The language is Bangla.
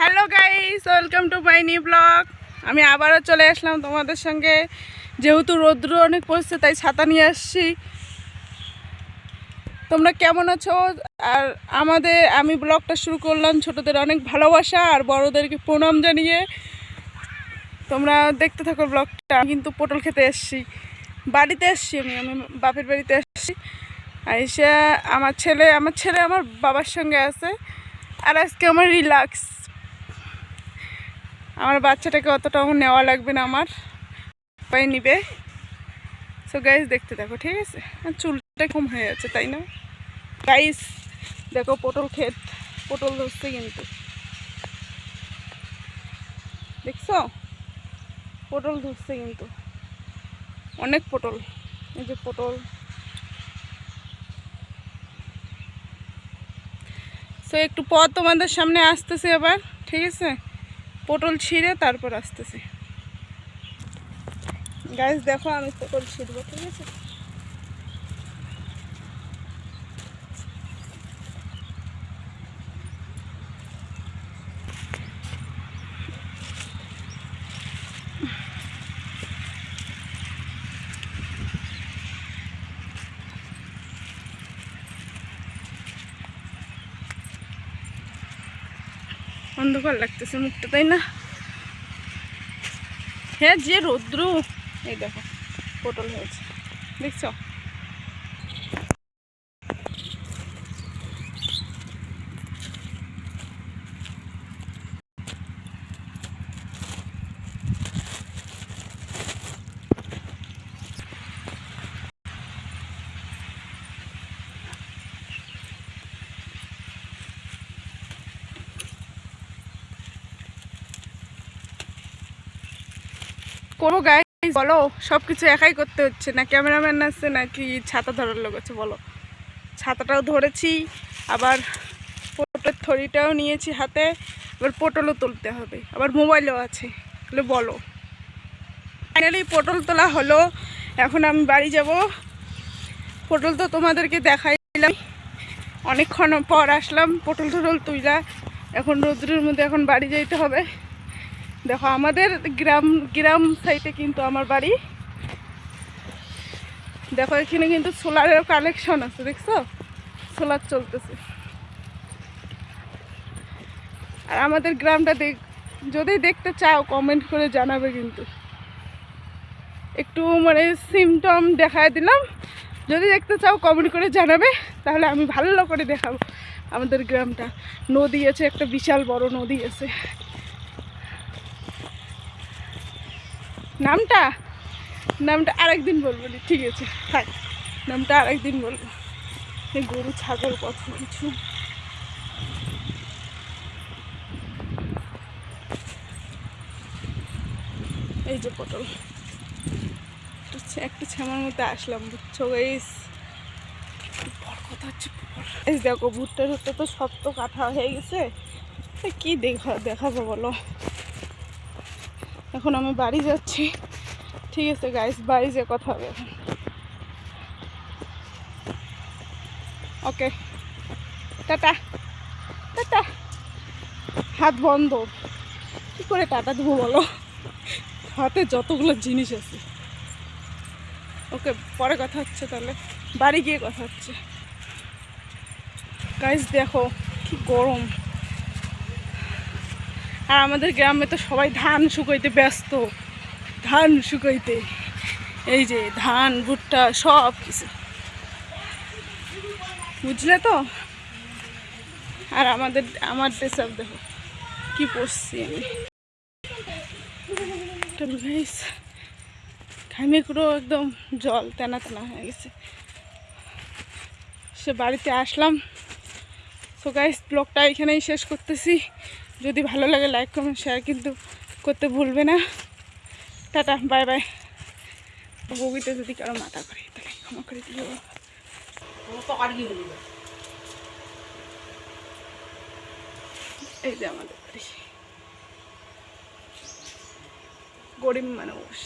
Hello guys, welcome to my new blog. আমি আবারও চলে আসলাম তোমাদের সঙ্গে। যেহেতু রৌদ্র অনেক পড়ছে তাই ছাতা নিয়ে আসছি। তোমরা কেমন আছো? আর আমি ব্লগটা শুরু করলাম ছোটদের অনেক ভালোবাসা আর বড়োদেরকে প্রণাম জানিয়ে। তোমরা দেখতে থাকো ব্লগটা। আমি কিন্তু পটল খেতে এসছি, বাড়িতে এসছি। আমি বাপের বাড়িতে এসছি। আর এসে আমার ছেলে আমার বাবার সঙ্গে আছে। আর আজকে আমার রিল্যাক্স। আমার বাচ্চাটাকে অতটাও নেওয়া লাগবে না, আমার পায়ে নিবে। সো গাইস দেখতে দেখো, ঠিক আছে? চুলটা কম হয়ে যাচ্ছে, তাই না গাইস? দেখো পটল ক্ষেত, পটল ধরছে কিন্তু, দেখছো? পটল ধরছে কিন্তু, অনেক পটল। এই যে পটল। সো একটু পর তোমাদের সামনে আসতেছি আবার, ঠিক আছে? পটল ছিঁড়ে তারপর আসতেছি। গাইস দেখো, আমি পটল ছিঁড়বো, ঠিক আছে? অন্ধকার লাগতেছে মুখটা, তাই না? হ্যাঁ, যে রৌদ্র। এই দেখো পটল হয়েছে, দেখছো? কোনো গাইস বলো, সব কিছু একাই করতে হচ্ছে না? ক্যামেরাম্যান আছে নাকি ছাতা ধরার লোক আছে? বলো। ছাতাটাও ধরেছি, আবার পটলের থড়িটাও নিয়েছি হাতে, আবার পটলও তুলতে হবে, আবার মোবাইলও আছে। তাহলে বলো। ফাইনালি পটল তোলা হলো। এখন আমি বাড়ি যাব। পটল তো তোমাদেরকে দেখাইলাম, অনেকক্ষণ পর আসলাম পটল টটল তুইলা। এখন রোদ্রের মধ্যে এখন বাড়ি যেতে হবে। দেখো আমাদের গ্রাম সাইডে কিন্তু আমার বাড়ি। দেখো এখানে কিন্তু সোলারের কালেকশন আছে, দেখছো? সোলার চলতেছে। আর আমাদের গ্রামটা যদি দেখতে চাও কমেন্ট করে জানাবে কিন্তু। একটু মানে সিমটম দেখায় দিলাম, যদি দেখতে চাও কমেন্ট করে জানাবে, তাহলে আমি ভালো করে দেখাবো আমাদের গ্রামটা। নদী আছে, একটা বিশাল বড় নদী আছে। নামটা আরেকদিন বলবো, ঠিক আছে? থাক, নামটা আরেকদিন বলবো। গরু ছাগল কত কিছু। এই যে পটল, একটু ছামার মধ্যে আসলাম, বুঝছো গাইস? বড় কথা হচ্ছে এই দেখো ভুট্টা তো সব তো কাটা হয়ে গেছে। কি দেখাবো বলো? এখন আমি বাড়ি যাচ্ছি, ঠিক আছে গাইস? বাড়ি যেয়ে কথা হবে এখন। ওকে, টাটা টাটা। হাত বন্ধ, কি করে টাটা দেবো বলো? হাতে যতগুলো জিনিস আছে। ওকে, পরে কথা হচ্ছে, তাহলে বাড়ি গিয়ে কথা হচ্ছে। গাইস দেখো কি গরম। আর আমাদের গ্রামে তো সবাই ধান শুকাইতে ব্যস্ত, ধান শুকাইতে। এই যে ধান ভুট্টা সব কিছু, বুঝলে তো? আর আমার ড্রেসআপ দেখো কি পরছি আমি। ঘামে পুরো একদম জল তেনা তেনা হয়ে গেছে। সে বাড়িতে আসলাম। সো গাইস ব্লগটা এখানেই শেষ করতেছি। যদি ভালো লাগে লাইক কমেন্ট শেয়ার কিন্তু করতে ভুলবে না। Tata, bye bye. বগিতে যদি কারো মাথা করে তাহলে ক্ষমা করে দিও। এই যে আমাদের বাড়ি, গরিব মানুষ।